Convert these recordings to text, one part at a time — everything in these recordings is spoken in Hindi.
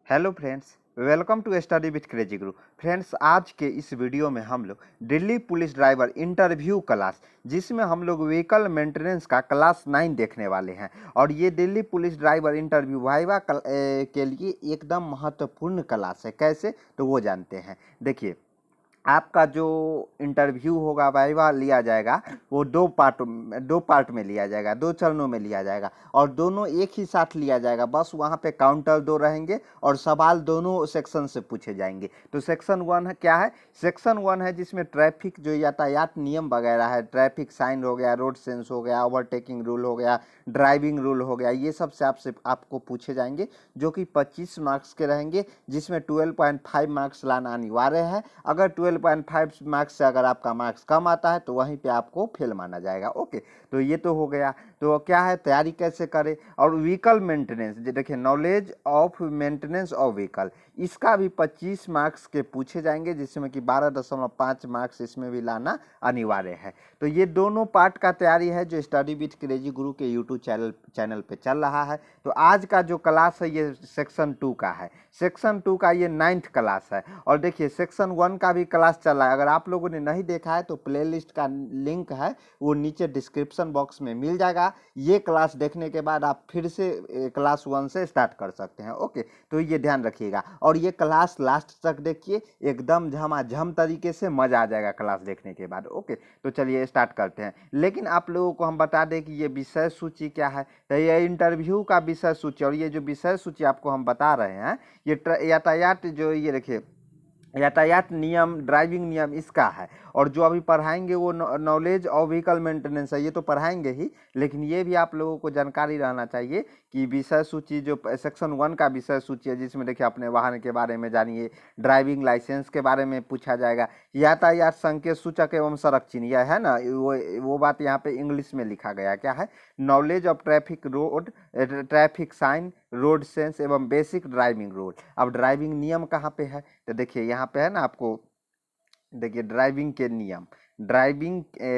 Hello friends, welcome to study with crazy guru. Friends, आज के इस वीडियो में हम लोग Delhi police driver interview class, जिसमें हम लोग व्हीकल मेंटेनेंस का क्लास 9 देखने वाले हैं। और ये Delhi police driver interview viva के लिए एकदम महत्वपूर्ण क्लास है। कैसे, तो वो जानते हैं। देखिए, आपका जो इंटरव्यू होगा, वाइवा लिया जाएगा, वो दो पार्ट में लिया जाएगा, 2 चरणों में लिया जाएगा और दोनों एक ही साथ लिया जाएगा। बस वहाँ पे काउंटर 2 रहेंगे और सवाल दोनों सेक्शन से पूछे जाएंगे। तो सेक्शन 1 है, क्या है? सेक्शन 1 है जिसमें ट्रैफिक जो यातायात नियम वगैरह है, ट्रैफिक साइन हो गया, रोड सेंस हो गया, ओवरटेकिंग रूल हो गया, ड्राइविंग रूल हो गया, ये सब से आपको पूछे जाएंगे, जो कि 25 मार्क्स के रहेंगे, जिसमें 12.5 मार्क्स लाना अनिवार्य है। अगर 12.5 मार्क्स से अगर आपका मार्क्स कम आता है तो वहीं पे आपको फेल माना जाएगा। ओके, तो ये तो हो गया। तो क्या है, तैयारी कैसे करें? और व्हीकल मेंटेनेंस, देखिए, knowledge of maintenance of vehicle, इसका भी 25 मार्क्स के पूछे जाएंगे, जिसमें कि 12.5 मार्क्स इसमें भी लाना अनिवार्य है। तो ये दोनों पार्ट का तैयारी है जो स्टडी विथ क्रेजी गुरु के यूट्यूब चैनल पे चल रहा है। तो आज का जो क्लास है ये सेक्शन 2 का है। सेक्शन 2 का ये 9th क्लास है। और देखिए, सेक्शन 1 का भी क्लास चल रहा है। अगर आप लोगों ने नहीं देखा है तो प्लेलिस्ट का लिंक है, वो नीचे डिस्क्रिप्शन बॉक्स में मिल जाएगा। ये क्लास देखने के बाद आप फिर से क्लास 1 से स्टार्ट कर सकते हैं। ओके, तो ये ध्यान रखिएगा और ये क्लास लास्ट तक देखिए, एकदम झमाझम तरीके से मजा आ जाएगा क्लास देखने के बाद। ओके, तो चलिए स्टार्ट करते हैं। लेकिन आप लोगों को हम बता दें कि ये विषय सूची क्या है। तो ये इंटरव्यू का विषय सूची, और ये जो विषय सूची आपको हम बता रहे हैं, ये यातायात, जो ये देखिए, यातायात नियम, ड्राइविंग नियम, इसका है। और जो अभी पढ़ाएंगे वो नॉलेज और व्हीकल मेंटेनेंस है। ये तो पढ़ाएंगे ही, लेकिन ये भी आप लोगों को जानकारी रहना चाहिए कि विषय सूची जो सेक्शन 1 का विषय सूची है, जिसमें देखिए अपने वाहन के बारे में जानिए, ड्राइविंग लाइसेंस के बारे में पूछा जाएगा, यातायात संकेत सूचक एवं सड़क चिन्ह, यह है ना, वो बात यहाँ पे इंग्लिश में लिखा गया। क्या है? Knowledge of traffic road, traffic sign, road sense एवं बेसिक ड्राइविंग रूल। अब ड्राइविंग नियम कहाँ पे है? तो देखिए यहाँ पे है ना, आपको देखिए ड्राइविंग के नियम,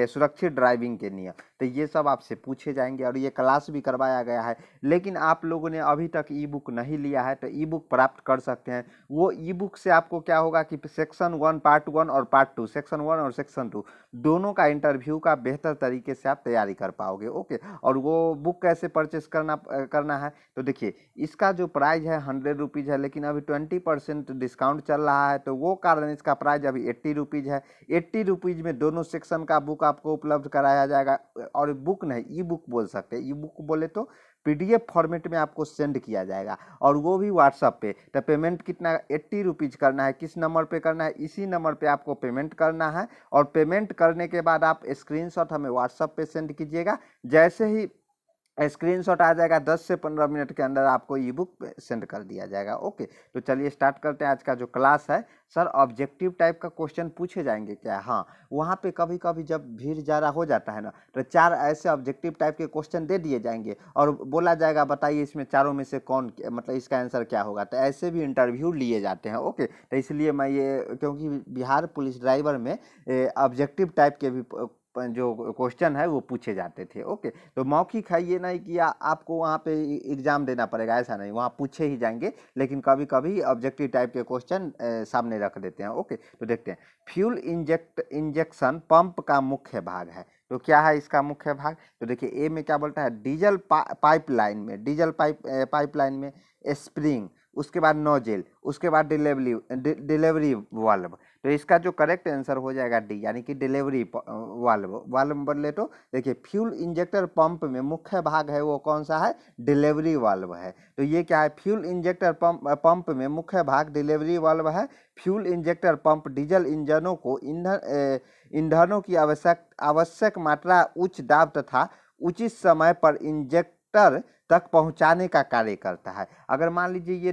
सुरक्षित ड्राइविंग के नियम, तो ये सब आपसे पूछे जाएंगे। और ये क्लास भी करवाया गया है। लेकिन आप लोगों ने अभी तक ई बुक नहीं लिया है तो ई बुक प्राप्त कर सकते हैं। वो ई बुक से आपको क्या होगा कि सेक्शन 1 पार्ट 1 और पार्ट 2, सेक्शन 1 और सेक्शन 2 दोनों का इंटरव्यू का बेहतर तरीके से आप तैयारी कर पाओगे। ओके, और वो बुक कैसे परचेस करना है? तो देखिए, इसका जो प्राइस है 100 रुपीज़ है, लेकिन अभी 20% डिस्काउंट चल रहा है, तो वो कारण इसका प्राइस अभी 80 रुपीज़ है। 80 रुपीज़ में दोनों सेक्शन का बुक आपको उपलब्ध कराया जाएगा। और बुक नहीं, ई बुक बोल सकते हैं। ई बुक बोले तो PDF फॉर्मेट में आपको सेंड किया जाएगा, और वो भी व्हाट्सअप पे। तो पेमेंट कितना? 80 रुपीज़ करना है। किस नंबर पे करना है? इसी नंबर पे आपको पेमेंट करना है। और पेमेंट करने के बाद आप स्क्रीनशॉट हमें व्हाट्सअप पे सेंड कीजिएगा। जैसे ही स्क्रीनशॉट आ जाएगा, 10 से 15 मिनट के अंदर आपको ई बुक सेंड कर दिया जाएगा। ओके, तो चलिए स्टार्ट करते हैं आज का जो क्लास है। सर, ऑब्जेक्टिव टाइप का क्वेश्चन पूछे जाएंगे क्या? हाँ, वहाँ पे कभी कभी जब भीड़ ज़्यादा हो जाता है ना, तो 4 ऐसे ऑब्जेक्टिव टाइप के क्वेश्चन दे दिए जाएंगे और बोला जाएगा बताइए इसमें चारों में से कौन, मतलब इसका आंसर क्या होगा। तो ऐसे भी इंटरव्यू लिए जाते हैं। ओके, तो इसलिए मैं ये, क्योंकि बिहार पुलिस ड्राइवर में ऑब्जेक्टिव टाइप के भी जो क्वेश्चन है वो पूछे जाते थे। ओके, तो मौखिक है, ये नहीं कि आपको वहाँ पे एग्जाम देना पड़ेगा, ऐसा नहीं, वहाँ पूछे ही जाएंगे। लेकिन कभी कभी ऑब्जेक्टिव टाइप के क्वेश्चन सामने रख देते हैं। ओके, तो देखते हैं। फ्यूल इंजेक्शन पंप का मुख्य भाग है। तो क्या है इसका मुख्य भाग? तो देखिए, ए में क्या बोलता है? डीजल पाइपलाइन में, पाइपलाइन में स्प्रिंग, उसके बाद नोजल, उसके बाद डिलीवरी वाल्व। तो इसका जो करेक्ट आंसर हो जाएगा डी, यानी कि डिलीवरी वाल्व बदले तो देखिए, फ्यूल इंजेक्टर पंप में मुख्य भाग है वो कौन सा है? डिलीवरी वाल्व है। तो ये क्या है? फ्यूल इंजेक्टर पंप में मुख्य भाग डिलीवरी वाल्व है। फ्यूल इंजेक्टर पंप डीजल इंजनों को ईंधनों की आवश्यक मात्रा, उच्च दाब तथा उचित समय पर इंजेक्टर तक पहुंचाने का कार्य करता है। अगर मान लीजिए ये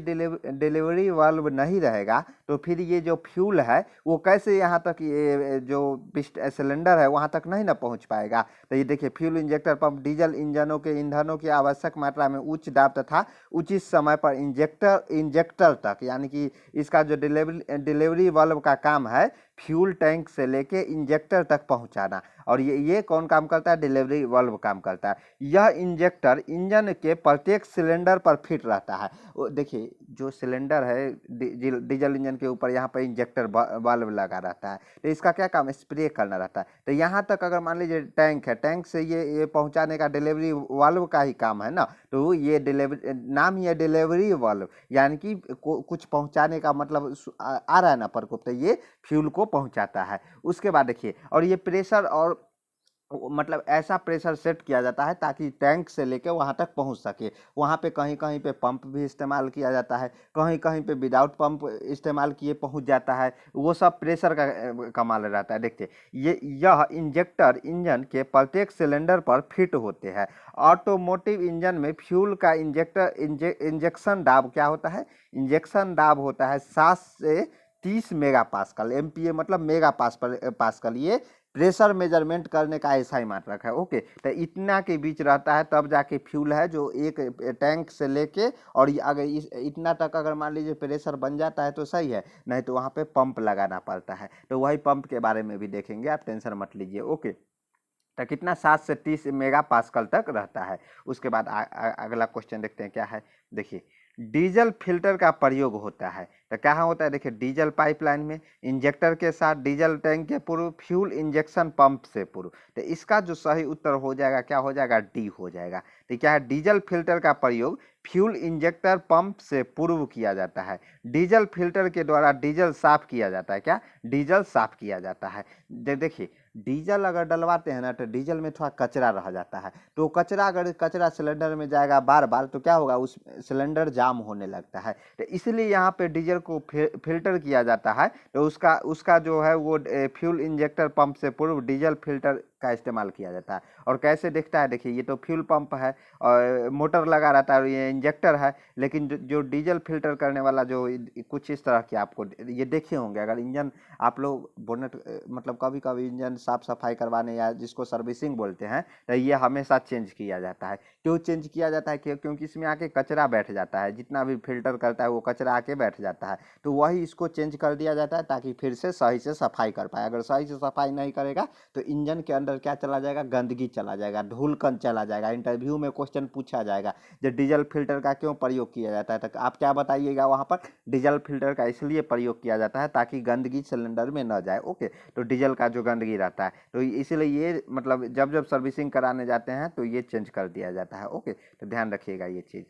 डिलीवरी वाल्व नहीं रहेगा तो फिर ये जो फ्यूल है वो कैसे यहाँ तक, ये जो सिलेंडर है वहाँ तक नहीं ना पहुँच पाएगा। तो ये देखिए, फ्यूल इंजेक्टर पंप डीजल इंजनों के ईंधनों की आवश्यक मात्रा में उच्च दाब तथा उचित समय पर इंजेक्टर तक, यानी कि इसका जो डिलीवरी वाल्व का काम है, फ्यूल टैंक से लेके इंजेक्टर तक पहुंचाना। और ये कौन काम करता है? डिलीवरी वाल्व काम करता है। यह इंजेक्टर इंजन के प्रत्येक सिलेंडर पर फिट रहता है। देखिए जो सिलेंडर है डीजल इंजन के ऊपर यहाँ पर इंजेक्टर वाल्व लगा रहता है, तो इसका क्या काम है? स्प्रे करना रहता है। तो यहाँ तक अगर मान लीजिए टैंक है, टैंक से ये पहुँचाने का डिलीवरी वाल्व का ही काम है ना, तो ये डिलीवरी नाम ही है डिलीवरी वाल्व, यानी कि कुछ पहुँचाने का मतलब आ रहा है ना प्रकोप, तो ये फ्यूल को पहुँचाता है। उसके बाद देखिए, और ये प्रेशर और मतलब ऐसा प्रेशर सेट किया जाता है ताकि टैंक से लेकर वहाँ तक पहुँच सके। वहाँ पे कहीं कहीं पे पंप भी इस्तेमाल किया जाता है, कहीं कहीं पे विदाउट पंप इस्तेमाल किए पहुँच जाता है, वो सब प्रेशर का कमाल रहता है। देखिए यह इंजेक्टर इंजन के प्रत्येक सिलेंडर पर फिट होते हैं। ऑटोमोटिव इंजन में फ्यूल का इंजेक्शन दाब क्या होता है? इंजेक्शन दाब होता है 7 से 30 मेगा पास्कल। MPa मतलब मेगा पास्कल। ये प्रेशर मेजरमेंट करने का ऐसा ही मात्रक है। ओके, तो इतना के बीच रहता है तब जाके फ्यूल है जो एक टैंक से लेके, और अगर इतना तक अगर मान लीजिए प्रेशर बन जाता है तो सही है, नहीं तो वहाँ पे पंप लगाना पड़ता है। तो वही पंप के बारे में भी देखेंगे, आप टेंशन मत लीजिए। ओके, तो कितना 7 से 30 मेगा पास्कल तक रहता है। उसके बाद अगला क्वेश्चन देखते हैं क्या है। देखिए डीजल फिल्टर का प्रयोग होता है, तो कहाँ होता है? देखिए डीजल पाइपलाइन में, इंजेक्टर के साथ, डीजल टैंक के पूर्व, फ्यूल इंजेक्शन पंप से पूर्व। तो इसका जो सही उत्तर हो जाएगा क्या हो जाएगा? डी हो जाएगा। तो क्या है? डीजल फिल्टर का प्रयोग फ्यूल इंजेक्टर पंप से पूर्व किया जाता है। डीजल फिल्टर के द्वारा डीजल साफ किया जाता है। क्या? डीजल साफ किया जाता है। देखिए डीजल अगर डलवाते हैं ना तो डीजल में थोड़ा कचरा रह जाता है, तो कचरा अगर कचरा सिलेंडर में जाएगा बार बार तो क्या होगा? उस सिलेंडर जाम होने लगता है। तो इसलिए यहाँ पे डीजल को फिल्टर किया जाता है। तो उसका जो है वो फ्यूल इंजेक्टर पंप से पूर्व डीजल फिल्टर का इस्तेमाल किया जाता है। और कैसे दिखता है? देखिए ये तो फ्यूल पंप है और मोटर लगा रहता है और ये इंजेक्टर है, लेकिन जो डीजल फिल्टर करने वाला जो कुछ इस तरह की आपको ये देखे होंगे। अगर इंजन आप लोग बोनट मतलब कभी कभी इंजन साफ सफाई करवाने या जिसको सर्विसिंग बोलते हैं, तो ये हमेशा चेंज किया जाता है। क्यों चेंज किया जाता है? क्योंकि इसमें आके कचरा बैठ जाता है, जितना भी फिल्टर करता है वो कचरा आके बैठ जाता है, तो वही इसको चेंज कर दिया जाता है ताकि फिर से सही से सफाई कर पाए। अगर सही से सफाई नहीं करेगा तो इंजन के अंदर क्या चला जाएगा? गंदगी चला जाएगा, धूलकण चला जाएगा। इंटरव्यू में क्वेश्चन पूछा जाएगा जो डीजल फिल्टर का क्यों प्रयोग किया जाता है, तो आप क्या बताइएगा वहाँ पर? डीजल फिल्टर का इसलिए प्रयोग किया जाता है ताकि गंदगी सिलेंडर में न जाए। ओके, तो डीजल का जो गंदगी रहता है तो इसलिए ये मतलब जब जब सर्विसिंग कराने जाते हैं तो ये चेंज कर दिया जाता है। ओके, तो ध्यान रखिएगा ये चीज़।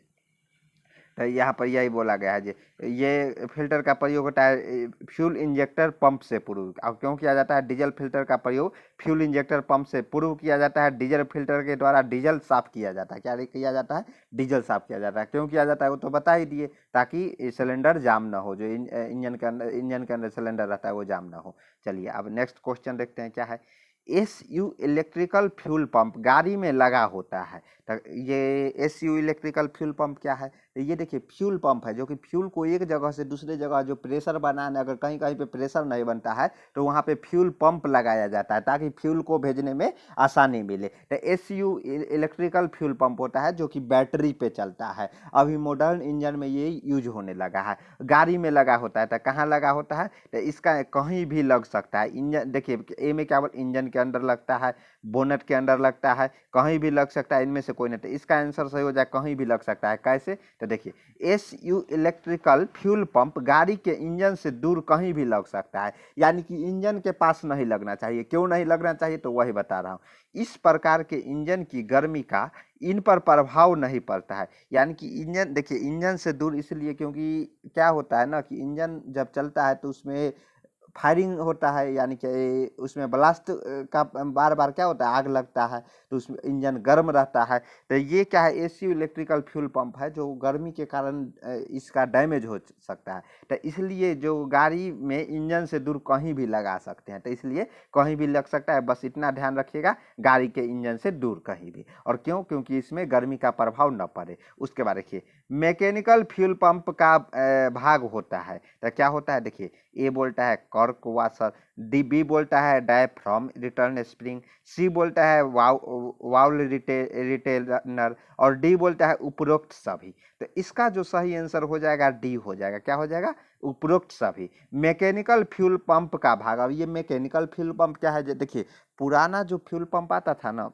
तो यहाँ पर यही बोला गया है कि ये फिल्टर का प्रयोग होता है फ्यूल इंजेक्टर पंप से पूर्व। अब क्यों किया जाता है? डीजल फिल्टर का प्रयोग फ्यूल इंजेक्टर पंप से पूर्व किया जाता है। डीजल फिल्टर के द्वारा डीजल साफ किया जाता है। क्या किया जाता है? डीजल साफ किया जाता है। क्यों किया जाता है वो तो बता ही दिए, ताकि सिलेंडर जाम ना हो, जो इंजन के अंदर सिलेंडर रहता है वो जाम ना हो। चलिए अब नेक्स्ट क्वेश्चन देखते हैं क्या है। SU इलेक्ट्रिकल फ्यूल पंप गाड़ी में लगा होता है। तो ये SU इलेक्ट्रिकल फ्यूल पंप क्या है? तो ये देखिए फ्यूल पंप है जो कि फ्यूल को एक जगह से दूसरे जगह जो प्रेशर बनाने, अगर कहीं कहीं पे प्रेशर नहीं बनता है तो वहाँ पे फ्यूल पंप लगाया जाता है ताकि फ्यूल को भेजने में आसानी मिले। तो SU इलेक्ट्रिकल फ्यूल पंप होता है जो कि बैटरी पे चलता है। अभी मॉडर्न इंजन में ये यूज होने लगा है, गाड़ी में लगा होता है। तो कहाँ लगा होता है? तो इसका कहीं भी लग सकता है। इंजन देखिए ए में क्या बोल, इंजन के अंदर लगता है, बोनट के अंदर लगता है, कहीं भी लग सकता है, इनमें से कोई नहीं। तो इसका आंसर सही हो जाए, कहीं भी लग सकता है। कैसे? तो देखिए SU इलेक्ट्रिकल फ्यूल पंप गाड़ी के इंजन से दूर कहीं भी लग सकता है, यानी कि इंजन के पास नहीं लगना चाहिए। क्यों नहीं लगना चाहिए? तो वही बता रहा हूँ। इस प्रकार के इंजन की गर्मी का इन पर प्रभाव नहीं पड़ता है। यानी कि इंजन देखिए इंजन से दूर इसलिए क्योंकि क्या होता है ना कि इंजन जब चलता है तो उसमें फायरिंग होता है, यानी कि उसमें ब्लास्ट का बार बार क्या होता है? आग लगता है, तो उसमें इंजन गर्म रहता है। तो ये क्या है? SU इलेक्ट्रिकल फ्यूल पंप है जो गर्मी के कारण इसका डैमेज हो सकता है। तो इसलिए जो गाड़ी में इंजन से दूर कहीं भी लगा सकते हैं, तो इसलिए कहीं भी लग सकता है। बस इतना ध्यान रखिएगा, गाड़ी के इंजन से दूर कहीं भी। और क्यों? क्योंकि इसमें गर्मी का प्रभाव न पड़े। उसके बाद देखिए मैकेनिकल फ्यूल पंप का भाग होता है। तो क्या होता है देखिए, ए बोलता है कॉर्क वाशर, बी बोलता है डायफ्राम रिटर्न स्प्रिंग, सी बोलता है वाल्व रिटेनर और डी बोलता है उपरोक्त सभी। तो इसका जो सही आंसर हो जाएगा डी हो जाएगा। क्या हो जाएगा? उपरोक्त सभी। मैकेनिकल फ्यूल पंप का भाग। अब ये मैकेनिकल फ्यूल पंप क्या है? देखिए, पुराना जो फ्यूल पंप आता था ना,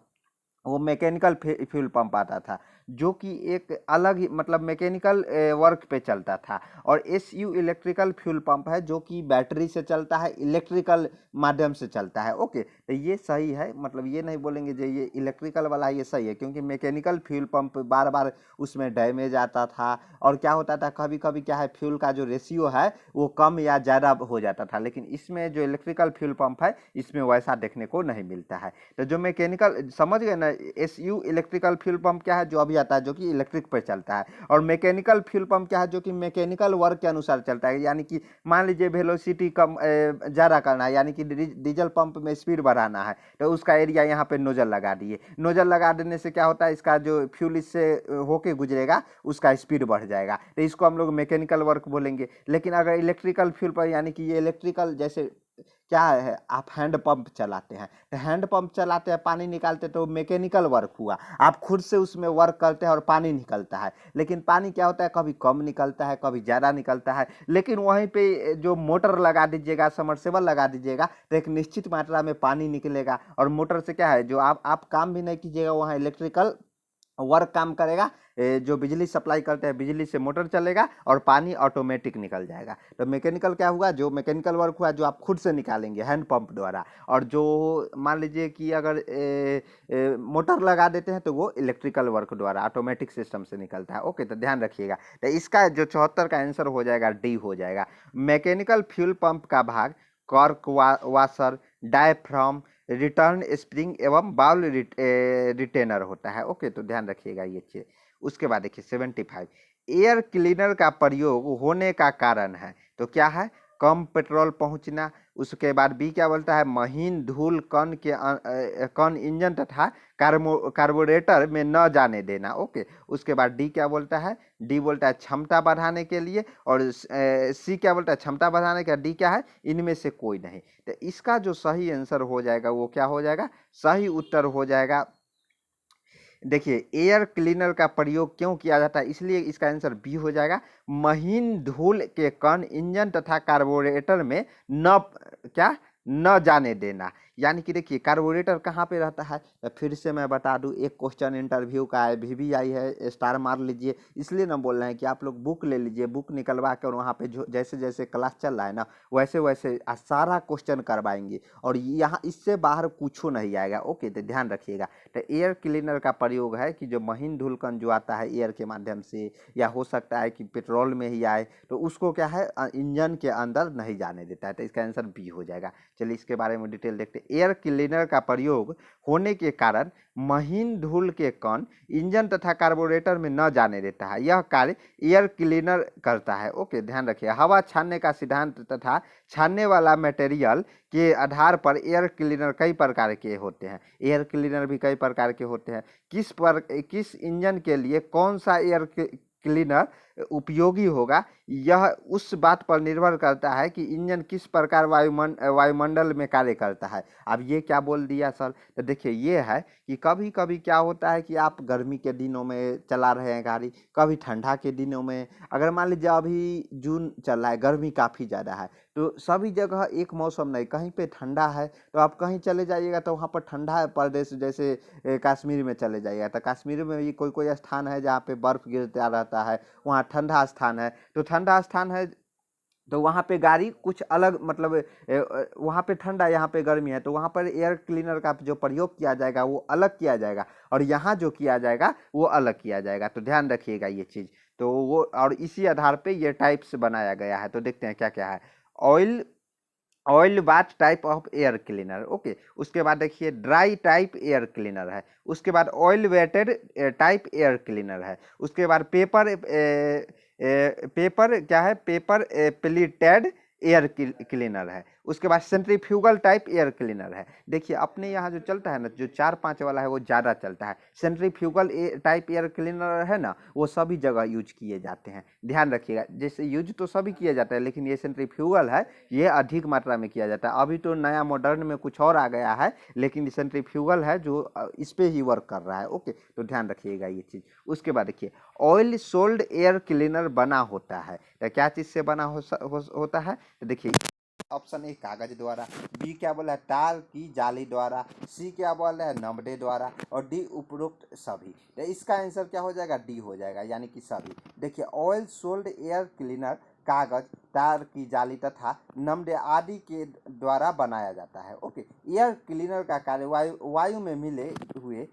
वो मैकेनिकल फ्यूल पंप आता था, जो कि एक अलग ही मतलब मैकेनिकल वर्क पे चलता था। और एसयू इलेक्ट्रिकल फ्यूल पंप है, जो कि बैटरी से चलता है, इलेक्ट्रिकल माध्यम से चलता है। ओके, तो ये सही है, मतलब ये नहीं बोलेंगे जो ये इलेक्ट्रिकल वाला ये सही है, क्योंकि मैकेनिकल फ्यूल पंप बार बार उसमें डैमेज आता था, और क्या होता था कभी कभी क्या है, फ्यूल का जो रेशियो है वो कम या ज़्यादा हो जाता था। लेकिन इसमें जो इलेक्ट्रिकल फ्यूल पंप है, इसमें वैसा देखने को नहीं मिलता है। तो जो मैकेनिकल, समझ गए ना, एसयू इलेक्ट्रिकल फ्यूल पंप क्या है? जो अभी आता है, जो कि इलेक्ट्रिक पर चलता है। और मैकेनिकल फ्यूल पंप क्या है? जो कि मैकेनिकल वर्क के अनुसार चलता है। यानी कि मान लीजिए वेलोसिटी कम ज़्यादा करना है, यानी कि डीजल पंप में स्पीड बढ़ाना है, तो उसका एरिया यहाँ पे नोजल लगा दिए। नोजल लगा देने से क्या होता है, इसका जो फ्यूल इससे होके गुजरेगा उसका स्पीड बढ़ जाएगा, तो इसको हम लोग मैकेनिकल वर्क बोलेंगे। लेकिन अगर इलेक्ट्रिकल फ्यूल पर, यानी कि ये इलेक्ट्रिकल, जैसे क्या है, आप हैंड पंप चलाते हैं, तो हैंड पंप चलाते हैं, पानी निकालते हैं, तो मैकेनिकल वर्क हुआ। आप खुद से उसमें वर्क करते हैं और पानी निकलता है। लेकिन पानी क्या होता है, कभी कम निकलता है, कभी ज़्यादा निकलता है। लेकिन वहीं पे जो मोटर लगा दीजिएगा, समरसेबल लगा दीजिएगा, तो एक निश्चित मात्रा में पानी निकलेगा। और मोटर से क्या है, जो आप काम भी नहीं कीजिएगा, वहाँ इलेक्ट्रिकल वर्क काम करेगा। जो बिजली सप्लाई करते हैं, बिजली से मोटर चलेगा और पानी ऑटोमेटिक निकल जाएगा। तो मैकेनिकल क्या हुआ? जो मैकेनिकल वर्क हुआ, जो आप खुद से निकालेंगे हैंड पंप द्वारा। और जो मान लीजिए कि अगर मोटर लगा देते हैं, तो वो इलेक्ट्रिकल वर्क द्वारा ऑटोमेटिक सिस्टम से निकलता है। ओके, तो ध्यान रखिएगा। तो इसका जो 74 का आंसर हो जाएगा डी हो जाएगा। मैकेनिकल फ्यूल पंप का भाग cork washer, diaphragm, return spring एवं बाउल रिटेनर होता है। ओके, तो ध्यान रखिएगा ये चीज। उसके बाद देखिए 75, एयर क्लीनर का प्रयोग होने का कारण है। तो क्या है? कम पेट्रोल पहुंचना। उसके बाद बी क्या बोलता है? महीन धूल कण इंजन तथा कार्बोरेटर में न जाने देना। ओके, उसके बाद डी क्या बोलता है? डी बोलता है क्षमता बढ़ाने के लिए। और सी क्या बोलता है? क्षमता बढ़ाने का। डी क्या है? इनमें से कोई नहीं। तो इसका जो सही आंसर हो जाएगा वो क्या हो जाएगा? सही उत्तर हो जाएगा, देखिए, एयर क्लीनर का प्रयोग क्यों किया जाता है, इसलिए इसका आंसर बी हो जाएगा। महीन धूल के कण इंजन तथा कार्बोरेटर में न क्या न जाने देना। यानी कि देखिए, कार्बोरेटर कहाँ पे रहता है? तो फिर से मैं बता दूं, एक क्वेश्चन इंटरव्यू का है, भी आई है, स्टार मार लीजिए। इसलिए ना बोल रहे हैं कि आप लोग बुक ले लीजिए, बुक निकलवा कर वहाँ पे जो जैसे जैसे क्लास चल रहा है ना, वैसे वैसे सारा क्वेश्चन करवाएंगे। और यहाँ इससे बाहर कुछ नहीं आएगा। ओके, तो ध्यान रखिएगा। तो एयर क्लीनर का प्रयोग है कि जो महीन धूलकण जो आता है एयर के माध्यम से, या हो सकता है कि पेट्रोल में ही आए, तो उसको क्या है, इंजन के अंदर नहीं जाने देता है। तो इसका आंसर बी हो जाएगा। चलिए इसके बारे में डिटेल देखते हैं। एयर क्लीनर का प्रयोग होने के कारण महीन धूल के कण इंजन तथा कार्बोरेटर में न जाने देता है। यह कार्य एयर क्लीनर करता है। ओके, ध्यान रखिए। हवा छानने का सिद्धांत तथा छानने वाला मटेरियल के आधार पर एयर क्लीनर कई प्रकार के होते हैं। एयर क्लीनर भी कई प्रकार के होते हैं। किस इंजन के लिए कौन सा एयर क्लीनर उपयोगी होगा, यह उस बात पर निर्भर करता है कि इंजन किस प्रकार वायुमंडल में कार्य करता है। अब ये क्या बोल दिया सर? तो देखिए, ये है कि कभी कभी क्या होता है कि आप गर्मी के दिनों में चला रहे हैं गाड़ी, कभी ठंडा के दिनों में। अगर मान लीजिए अभी जून चल रहा है, गर्मी काफ़ी ज़्यादा है, तो सभी जगह एक मौसम नहीं, कहीं पे ठंडा है तो आप कहीं चले जाइएगा तो वहाँ पर ठंडा है प्रदेश, जैसे कश्मीर में चले जाइएगा तो कश्मीर में भी कोई कोई स्थान है जहाँ पे बर्फ़ गिरता रहता है, वहाँ ठंडा स्थान है। तो ठंडा स्थान है तो वहाँ पे गाड़ी कुछ अलग, मतलब वहाँ पे ठंडा, यहाँ पे गर्मी है, तो वहाँ पर एयर क्लीनर का जो प्रयोग किया जाएगा वो अलग किया जाएगा, और यहाँ जो किया जाएगा वो अलग किया जाएगा। तो ध्यान रखिएगा ये चीज़। तो वो, और इसी आधार पे ये टाइप्स बनाया गया है। तो देखते हैं क्या क्या है। Oil oil bath type of air cleaner. Okay, उसके बाद देखिए ड्राई टाइप एयर क्लीनर है। उसके बाद oil wetted type air cleaner है। उसके बाद पेपर क्या है, पेपर प्लीटेड एयर क्लीनर है। उसके बाद सेंट्रीफ्यूगल टाइप एयर क्लीनर है। देखिए अपने यहाँ जो चलता है ना, जो 4-5 वाला है वो ज़्यादा चलता है। सेंट्रीफ्यूगल टाइप एयर क्लीनर है ना, वो सभी जगह यूज किए जाते हैं, ध्यान रखिएगा। जैसे यूज तो सभी किया जाता है, लेकिन ये सेंट्रीफ्यूगल है, ये अधिक मात्रा में किया जाता है। अभी तो नया मॉडर्न में कुछ और आ गया है, लेकिन सेंट्रीफ्यूगल है जो इस पे ही वर्क कर रहा है। ओके, तो ध्यान रखिएगा ये चीज़। उसके बाद देखिए ऑयल सोल्ड एयर क्लीनर बना होता है, तो क्या चीज़ से बना होता है, तो देखिए ऑप्शन ए कागज द्वारा, बी क्या बोला है तार की जाली द्वारा, सी क्या बोला है नमडे द्वारा, और डी उपरोक्त सभी। तो इसका आंसर क्या हो जाएगा, डी हो जाएगा, यानी कि सभी। देखिए ऑयल सोल्ड एयर क्लीनर कागज, तार की जाली तथा नमडे आदि के द्वारा बनाया जाता है। ओके, एयर क्लीनर का कार्य वायु में मिले हुए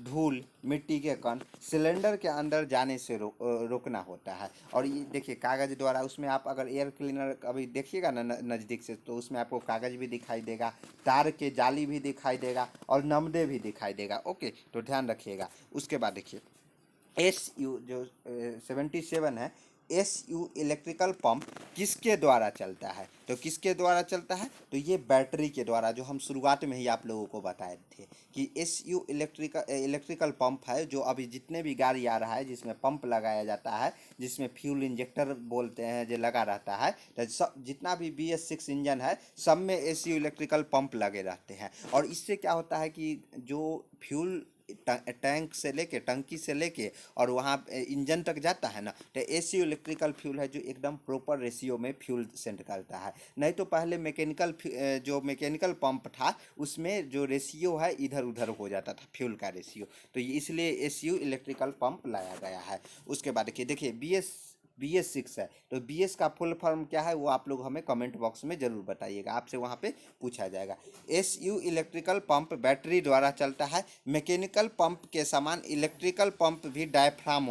धूल, मिट्टी के कण सिलेंडर के अंदर जाने से रोकना होता है। और ये देखिए कागज द्वारा, उसमें आप अगर एयर क्लीनर अभी देखिएगा ना नज़दीक से, तो उसमें आपको कागज भी दिखाई देगा, तार के जाली भी दिखाई देगा, और नमदे भी दिखाई देगा। ओके, तो ध्यान रखिएगा। उसके बाद देखिए SU जो 77 है, SU इलेक्ट्रिकल पंप किसके द्वारा चलता है, तो किसके द्वारा चलता है, तो ये बैटरी के द्वारा, जो हम शुरुआत में ही आप लोगों को बताए थे कि SU इलेक्ट्रिकल पंप है, जो अभी जितने भी गाड़ी आ रहा है जिसमें पंप लगाया जाता है, जिसमें फ्यूल इंजेक्टर बोलते हैं, जो लगा रहता है, तो सब जितना भी BS6 इंजन है सब में SU इलेक्ट्रिकल पंप लगे रहते हैं। और इससे क्या होता है कि जो फ्यूल टैंक से लेके, टंकी से लेके और वहाँ इंजन तक जाता है ना, तो एसी इलेक्ट्रिकल फ्यूल है जो एकदम प्रॉपर रेशियो में फ्यूल सेंड करता है। नहीं तो पहले जो मैकेनिकल पंप था उसमें जो रेशियो है इधर उधर हो जाता था फ्यूल का रेशियो, तो इसलिए एसयू इलेक्ट्रिकल पंप लाया गया है। उसके बाद देखिए BS6 है, तो BS का फुल फॉर्म क्या है वो आप लोग हमें कमेंट बॉक्स में ज़रूर बताइएगा, आपसे वहाँ पे पूछा जाएगा। SU इलेक्ट्रिकल पंप बैटरी द्वारा चलता है। मैकेनिकल पंप के समान इलेक्ट्रिकल पंप भी डायफ्राम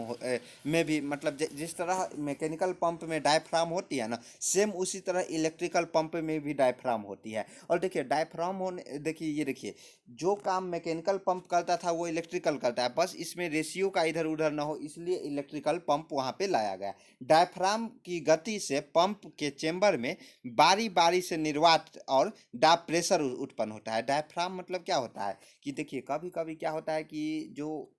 में भी, मतलब जिस तरह मैकेनिकल पंप में डायफ्राम होती है ना, सेम उसी तरह इलेक्ट्रिकल पंप में भी डायफ्राम होती है। और देखिए डायफ्राम होने, देखिए ये देखिए, जो काम मैकेनिकल पंप करता था वो इलेक्ट्रिकल करता है, बस इसमें रेशियो का इधर उधर ना हो, इसलिए इलेक्ट्रिकल पंप वहाँ पे लाया गया। डायफ्राम की गति से पंप के चेंबर में बारी बारी से निर्वात और दाब प्रेशर उत्पन्न होता है। डायफ्राम मतलब क्या होता है कि देखिए कभी कभी क्या होता है कि जो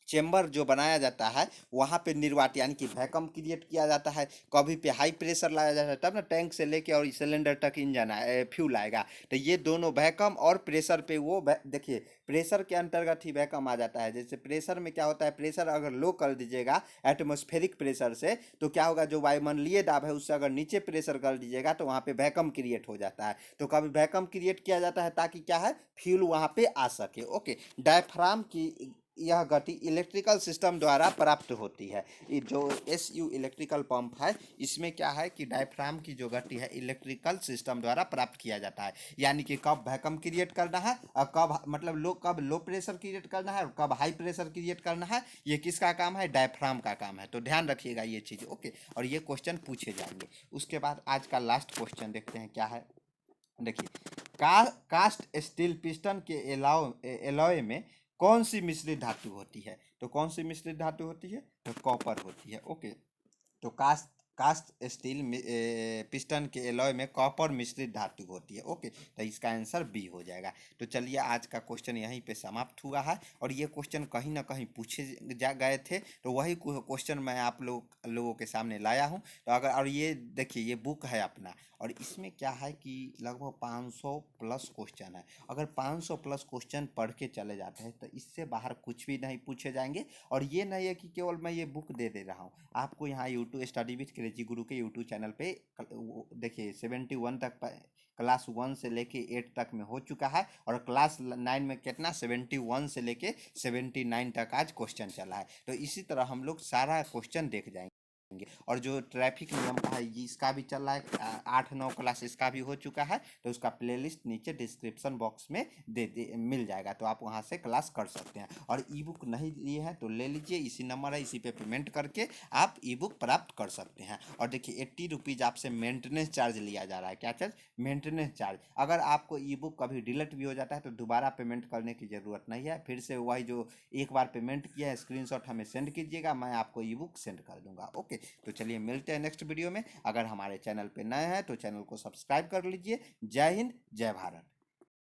चेंबर जो बनाया जाता है वहाँ पे निर्वात यानी कि वैक्यूम क्रिएट किया जाता है, कभी पे हाई प्रेशर लाया जाता है, तब ना टैंक से लेके और सिलेंडर तक इंजन फ्यूल आएगा। तो ये दोनों वैक्यूम और प्रेशर पे वो देखिए प्रेशर के अंतर्गत ही वैक्यूम आ जाता है। जैसे प्रेशर में क्या होता है, प्रेशर अगर लो कर दीजिएगा एटमॉस्फेरिक प्रेशर से, तो क्या होगा, जो वायुमंडलीय दाब है उससे अगर नीचे प्रेशर कर दीजिएगा तो वहाँ पे वैक्यूम क्रिएट हो जाता है। तो कभी वैक्यूम क्रिएट किया जाता है ताकि क्या है, फ्यूल वहाँ पे आ सके। ओके, डायफ्राम की यह गति इलेक्ट्रिकल सिस्टम द्वारा प्राप्त होती है। ये जो SU इलेक्ट्रिकल पंप है इसमें क्या है कि डायफ्राम की जो गति है इलेक्ट्रिकल सिस्टम द्वारा प्राप्त किया जाता है, यानी कि कब वैक्यूम क्रिएट करना है और कब मतलब कब लो प्रेशर क्रिएट करना है और कब हाई प्रेशर क्रिएट करना है, ये किसका काम है, डायफ्राम का काम है। तो ध्यान रखिएगा ये चीज़। ओके, और ये क्वेश्चन पूछे जाएंगे। उसके बाद आज का लास्ट क्वेश्चन देखते हैं क्या है। देखिए कास्ट स्टील पिस्टन के एलॉय में कौन सी मिश्रित धातु होती है, तो कौन सी मिश्रित धातु होती है, तो कॉपर होती है। ओके, तो कास्ट स्टील पिस्टन के एलॉय में कॉपर मिश्रित धातु होती है। ओके, तो इसका आंसर बी हो जाएगा। तो चलिए आज का क्वेश्चन यहीं पे समाप्त हुआ है, और ये क्वेश्चन कहीं ना कहीं पूछे जा गए थे, तो वही क्वेश्चन मैं आप लोगों के सामने लाया हूँ। तो अगर, और ये देखिए ये बुक है अपना, और इसमें क्या है कि लगभग 500 प्लस क्वेश्चन है। अगर 500 प्लस क्वेश्चन पढ़ के चले जाते हैं तो इससे बाहर कुछ भी नहीं पूछे जाएंगे। और ये नहीं है कि केवल मैं ये बुक दे रहा हूँ आपको, यहाँ यूट्यूब स्टडी विथ क्रेजी गुरु के यूट्यूब चैनल पे देखिए 71 तक क्लास 1 से लेके 8 तक में हो चुका है, और क्लास 9 में कितना 71 से लेके 79 तक आज क्वेश्चन चला है। तो इसी तरह हम लोग सारा क्वेश्चन देख जाएंगे। और जो ट्रैफिक नियम का है इसका भी चल रहा है, 8-9 क्लास इसका भी हो चुका है, तो उसका प्लेलिस्ट नीचे डिस्क्रिप्शन बॉक्स में मिल जाएगा, तो आप वहां से क्लास कर सकते हैं। और ई बुक नहीं लिए हैं तो ले लीजिए, इसी नंबर है, इसी पे पेमेंट करके आप ई बुक प्राप्त कर सकते हैं। और देखिए 80 रुपीज़ आपसे मेंटेनेंस चार्ज लिया जा रहा है। क्या चार्ज, मेंटेनेंस चार्ज। अगर आपको ई बुक कभी डिलीट भी हो जाता है तो दोबारा पेमेंट करने की ज़रूरत नहीं है, फिर से वही जो एक बार पेमेंट किया है स्क्रीनशॉट हमें सेंड कीजिएगा, मैं आपको ई बुक सेंड कर दूंगा। ओके, थे। तो चलिए मिलते हैं नेक्स्ट वीडियो में। अगर हमारे चैनल पर नए हैं तो चैनल को सब्सक्राइब कर लीजिए। जय हिंद, जय भारत।